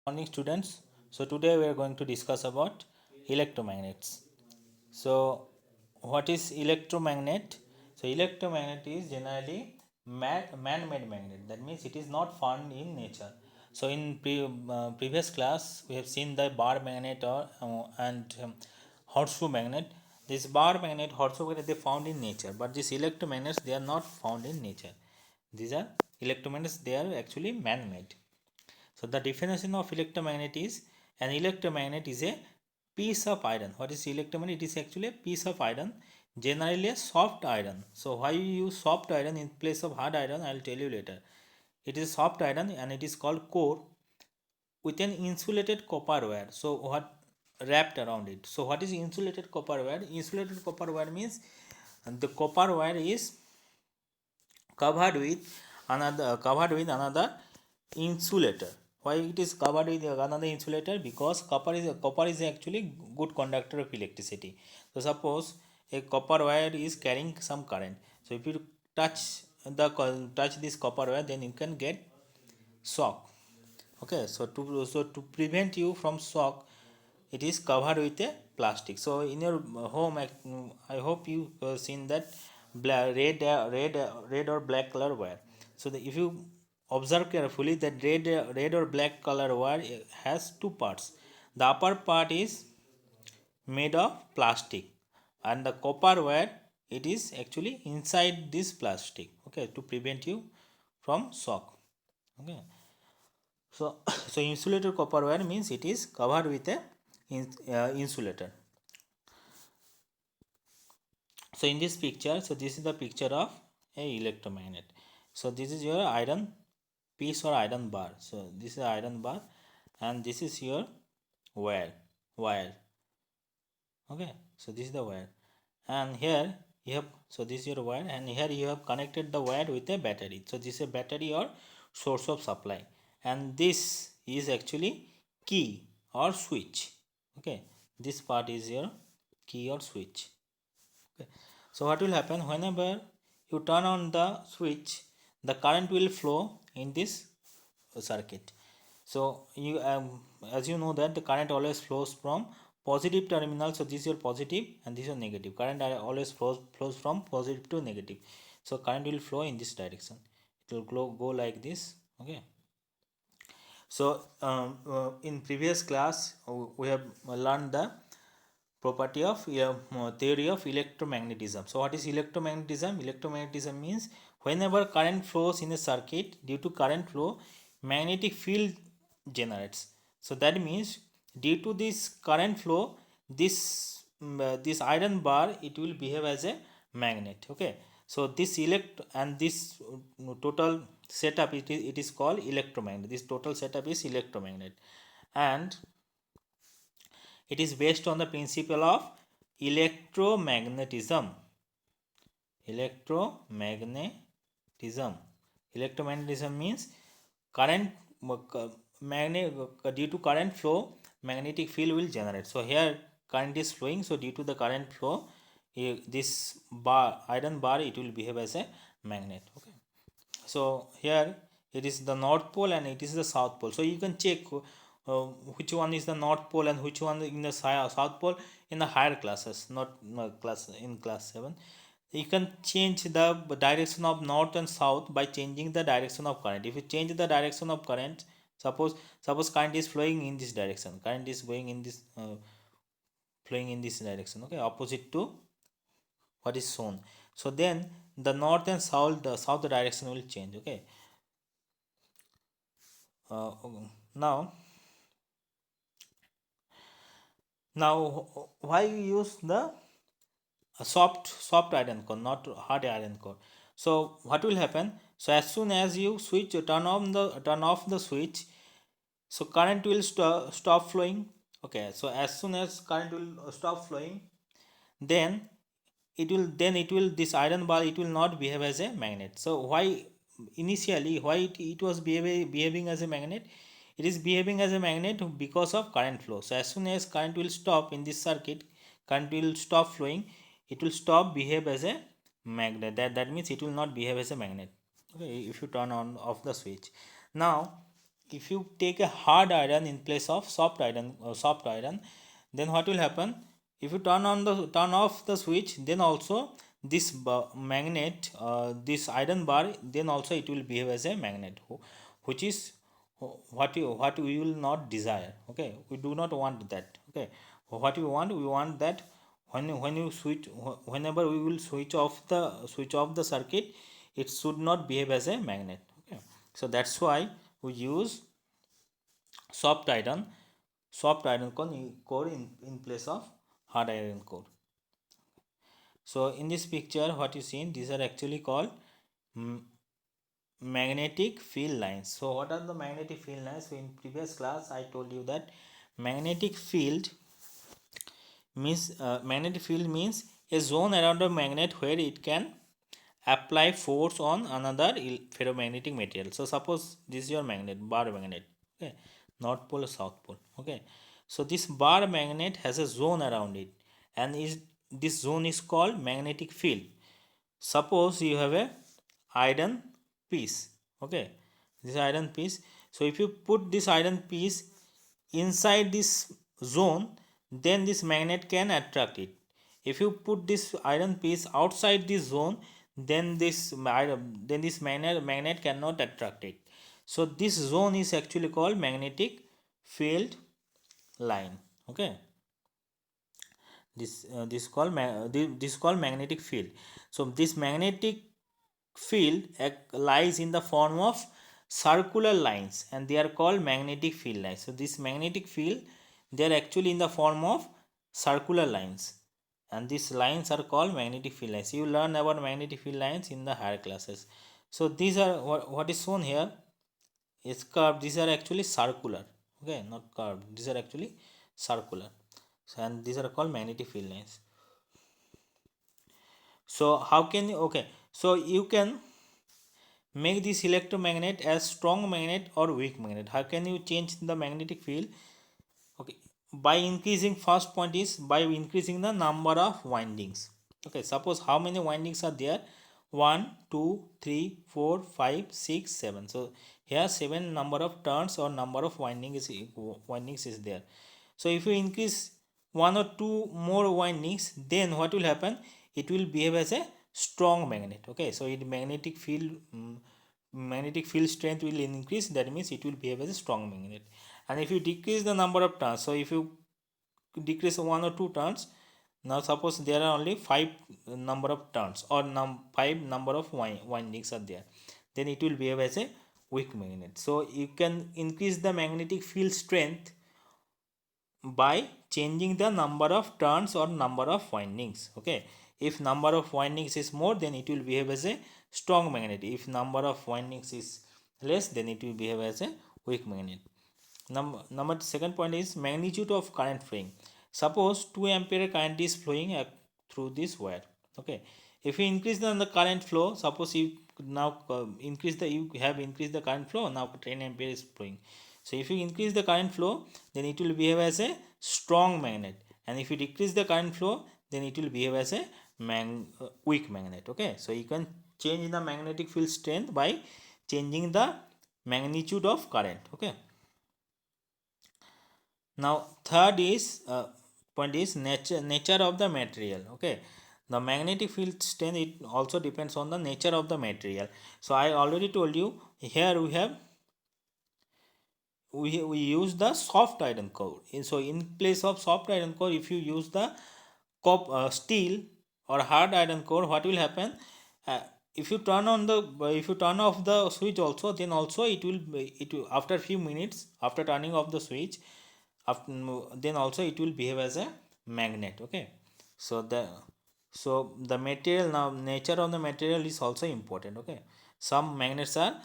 Morning students. So today we are going to discuss about electromagnets. So what is electromagnet? So electromagnet is generally man-made magnet. That means it is not found in nature. So in previous class we have seen the bar magnet or and horseshoe magnet. This bar magnet, horseshoe magnet, they found in nature, but these electromagnets they are not found in nature. These are electromagnets. They are actually man-made. So the definition of electromagnet is an electromagnet is a piece of iron. What is electromagnet? It is actually a piece of iron, generally a soft iron. So why you use soft iron in place of hard iron, I will tell you later. It is soft iron and it is called core with an insulated copper wire. So what wrapped around it? So what is insulated copper wire? Insulated copper wire means the copper wire is covered with another insulator. Why it is covered with another insulator? Because copper is actually good conductor of electricity. So suppose a copper wire is carrying some current, so if you touch touch this copper wire, then you can get shock. Okay, so to prevent you from shock, it is covered with a plastic. So in your home, I hope you seen that red or black color wire. So if you observe carefully, that red or black color wire has two parts. The upper part is made of plastic, and the copper wire, it is actually inside this plastic, okay, to prevent you from shock. Okay, so so insulated copper wire means it is covered with a insulator. So in this picture, so this is the picture of a electromagnet. So this is your iron piece or iron bar. So this is iron bar, and this is your wire. Okay, so this is the wire, and here you have, so this is your wire, and here you have connected the wire with a battery. So this is a battery or source of supply, and this is actually key or switch. Okay, this part is your key or switch. Okay, so what will happen whenever you turn on the switch, the current will flow in this circuit. So you as you know that the current always flows from positive terminal. So this is your positive and this is your negative. Current always flows from positive to negative. So current will flow in this direction. It will go like this. Okay, so in previous class we have learned the property of theory of electromagnetism. So what is electromagnetism? Electromagnetism means whenever current flows in a circuit, due to current flow, magnetic field generates. So that means due to this current flow, this iron bar, it will behave as a magnet. Okay, so this this total setup, it is called electromagnet. This total setup is electromagnet, and it is based on the principle of electromagnetism. Electromagnetism. Electromagnetism means current magnet due to current flow, magnetic field will generate. So here current is flowing. So due to the current flow, this iron bar, it will behave as a magnet. Okay. So here it is the north pole and it is the south pole. So you can check which one is the north pole and which one in the south pole in the higher classes, not class in class 7. You can change the direction of north and south by changing the direction of current. If you change the direction of current, suppose current is flowing in this direction, current is going in this flowing in this direction, okay, opposite to what is shown. So then the north and south direction will change. Okay, uh, now why you use the soft iron core, not hard iron core? So what will happen? So as soon as you turn off the switch, so current will stop flowing. Okay, so as soon as current will stop flowing, then it will this iron bar, it will not behave as a magnet. So why initially why it was behaving as a magnet? It is behaving as a magnet because of current flow. So as soon as current will stop in this circuit, current will stop flowing, it will stop behave as a magnet. That means it will not behave as a magnet. Okay, if you turn on off the switch. Now if you take a hard iron in place of soft iron, then what will happen? If you turn off the switch, then also this magnet, this iron bar, then also it will behave as a magnet, which is what we will not desire. Okay, we do not want that. Okay, what we want that when you switch, whenever we will switch off the circuit, it should not behave as a magnet. Okay, so that's why we use soft iron core in place of hard iron core. So in this picture what you seen, these are actually called mm, magnetic field lines. So what are the magnetic field lines? So in previous class I told you that magnetic field magnetic field means a zone around a magnet where it can apply force on another ferromagnetic material. So suppose this is your magnet, bar magnet. Okay, north pole, south pole. Okay, so this bar magnet has a zone around it, and this zone is called magnetic field. Suppose you have a iron piece. Okay, this iron piece. So if you put this iron piece inside this zone, then this magnet can attract it. If you put this iron piece outside this zone, then this magnet cannot attract it. So this zone is actually called magnetic field line. Okay, this called magnetic field. So this magnetic field lies in the form of circular lines, and they are called magnetic field lines. So this magnetic field, they are actually in the form of circular lines, and these lines are called magnetic field lines. You learn about magnetic field lines in the higher classes. So these are what is shown here is curved. These are actually circular. Okay, not curved, these are actually circular. So, and these are called magnetic field lines. So how can you, okay, so you can make this electromagnet as strong magnet or weak magnet. How can you change the magnetic field? Okay, by increasing, first point is by increasing the number of windings. Okay, suppose how many windings are there? 1 2 3 4 5 6 7. So here 7 number of turns or number of windings is there. So if you increase one or two more windings, then what will happen? It will behave as a strong magnet. Okay, so it magnetic field strength will increase, that means it will behave as a strong magnet. And if you decrease the number of turns, so if you decrease one or two turns, now suppose there are only 5 number of turns or 5 number of windings are there, then it will behave as a weak magnet. So you can increase the magnetic field strength by changing the number of turns or number of windings. Okay, if number of windings is more, then it will behave as a strong magnet. If number of windings is less, then it will behave as a weak magnet. Number second point is magnitude of current flowing. Suppose 2 ampere current is flowing through this wire. Okay, if you increase the current flow, suppose you now you have increased the current flow, now 10 ampere is flowing. So if you increase the current flow, then it will behave as a strong magnet, and if you decrease the current flow, then it will behave as a weak magnet. Okay, so you can change the magnetic field strength by changing the magnitude of current. Okay, now third is point is nature of the material. Okay, the magnetic field strength, it also depends on the nature of the material. So I already told you, here we use the soft iron core. So in place of soft iron core, if you use the steel or hard iron core, what will happen? If you turn off the switch also, then also it will after few minutes after turning off the switch, after, then also it will behave as a magnet. Okay, so the material, now nature of the material is also important. Okay, some magnets are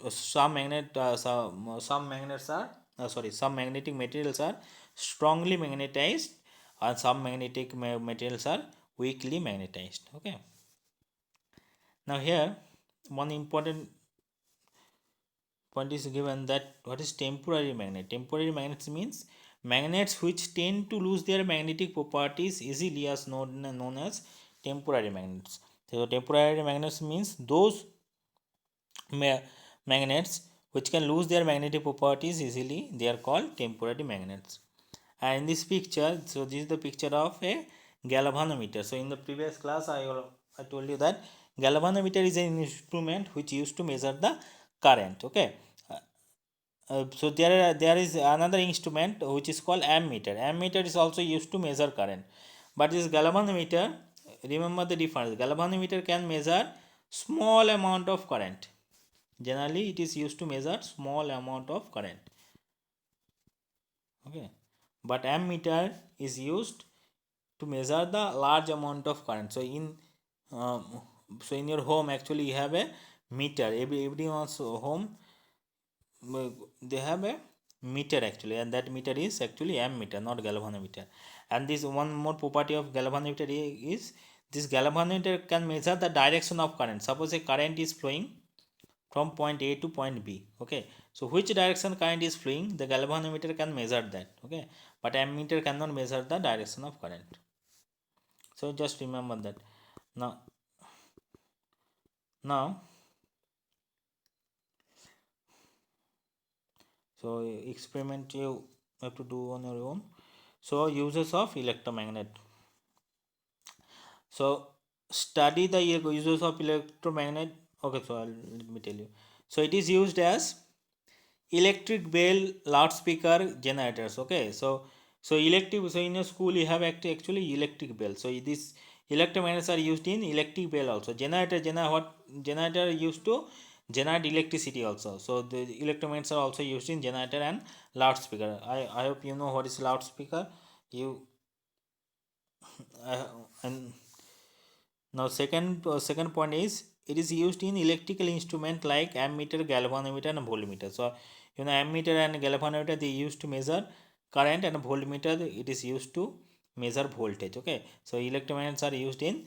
some magnets are some magnetic materials are strongly magnetized, and some magnetic materials are weakly magnetized. Okay, now here one important point is given, that what is temporary magnet. Temporary magnets means magnets which tend to lose their magnetic properties easily, as known as temporary magnets. So temporary magnets means those magnets which can lose their magnetic properties easily. They are called temporary magnets. And in this picture, so this is the picture of a galvanometer. So in the previous class, I told you that galvanometer is an instrument which used to measure the current. Okay. So there is another instrument which is called ammeter. Ammeter is also used to measure current, but this galvanometer, remember the difference. Galvanometer can measure small amount of current. Generally, it is used to measure small amount of current. Okay, but ammeter is used to measure the large amount of current. So um, in your home, actually you have a meter. Everyone's home, they have a meter actually, and that meter is actually ammeter, not galvanometer. And this one more property of galvanometer is this galvanometer can measure the direction of current. Suppose a current is flowing from point A to point B. Okay, so which direction current is flowing, the galvanometer can measure that. Okay, but ammeter cannot measure the direction of current. So just remember that. Now so experiment you have to do on your own. So uses of electromagnet. So study the uses of electromagnet. Okay, so let me tell you. So it is used as electric bell, loudspeaker, generators. Okay, so electric, so in your school you have actually electric bell. So these electromagnets are used in electric bell also. What generator used to generate electricity also. So the electromagnets are also used in generator and loudspeaker. I hope you know what is loudspeaker. You and now second point is it is used in electrical instrument like ammeter, galvanometer and voltmeter. So ammeter and galvanometer they used to measure current, and voltmeter it is used to measure voltage. Okay, so electromagnets are used in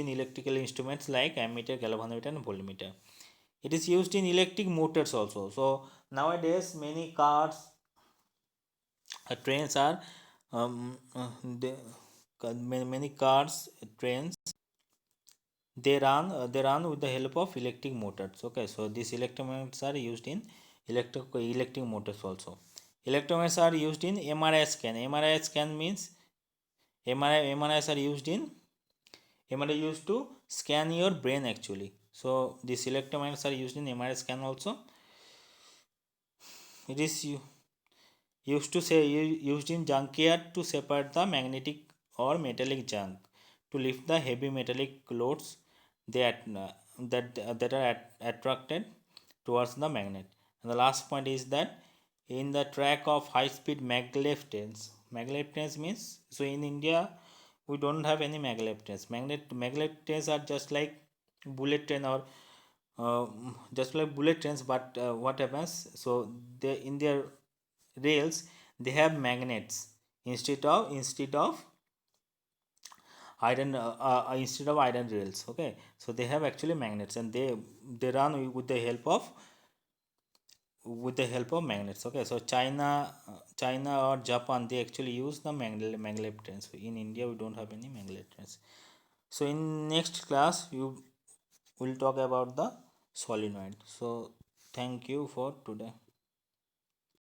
electrical instruments like ammeter, galvanometer and voltmeter. It is used in electric motors also. So nowadays many cars, trains are they, many cars, trains, they run with the help of electric motors. Okay, so these electromagnets are used in electric motors also. Electromagnets are used in MRI scan. MRI scan means MRIs are used in MRI used to scan your brain actually. So these electromagnets are used in MRI scan also. It is used to say used in junkyard to separate the magnetic or metallic junk to lift the heavy metallic loads that are attracted towards the magnet. And the last point is that in the track of high speed maglev trains. Maglev trains means, so in India we don't have any maglev trains. Maglev trains are just like bullet train, or just like bullet trains, but what happens, so they in their rails they have magnets instead of iron rails. Okay, so they have actually magnets, and they run with the help of magnets. Okay, so China or Japan, they actually use the maglev trains. In India we don't have any maglev trains. So in next class you will talk about the solenoid. So thank you for today.